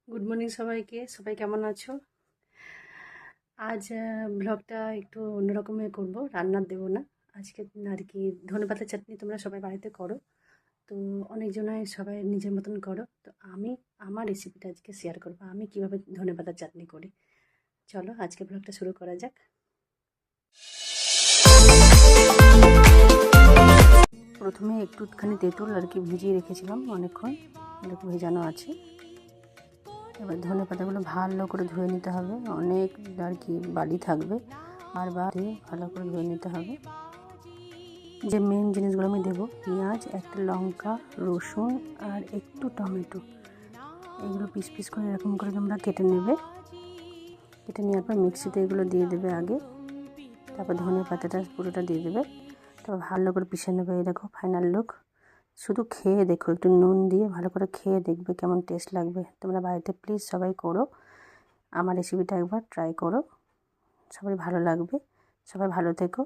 Good morning সবাইকে। সবাই কেমন আছো? আজ ব্লগটা একটু অন্যরকমের করব, রান্নার দেবো না আজকে আর কি। ধনেপাতা চাটনি তোমরা সবাই বাড়িতে করো, তো অনেকজনাই সবাই নিজের মতন করো, তো আমি আমার রেসিপিটা আজকে শেয়ার করবো আমি কিভাবে ধনেপাতার চাটনি করি। চলো আজকে ব্লগটা শুরু করা যাক। প্রথমে একটুখানি তেঁতুল আর কি ভিজিয়ে রেখেছিলাম, অনেকক্ষণ এরকম ভেজানো আছে। এবার ধনে পাতাগুলো ভালো করে ধুয়ে নিতে হবে, অনেক আর কি বালি থাকবে, বারবার দিয়ে ভালো করে ধুয়ে নিতে হবে। যে মেন জিনিসগুলো আমি দেবো, পেঁয়াজ, একটা লঙ্কা, রসুন আর একটু টমেটো, এগুলো পিস পিস করে এরকম করে তোমরা কেটে নেবে। কেটে নেওয়ার পর মিক্সিতে এগুলো দিয়ে দেবে আগে, তারপর ধনে পাতাটা পুরোটা দিয়ে দেবে, তারপর ভালো করে পিষে নেবে। এই দেখো ফাইনাল লুক। শুধু খেয়ে দেখো, একটু নুন দিয়ে ভালো করে খেয়ে দেখবে কেমন টেস্ট লাগবে। তোমরা বাড়িতে প্লিজ সবাই করো, আমার রেসিপিটা একবার ট্রাই করো, সবাই ভালো লাগবে। সবাই ভালো থেকো।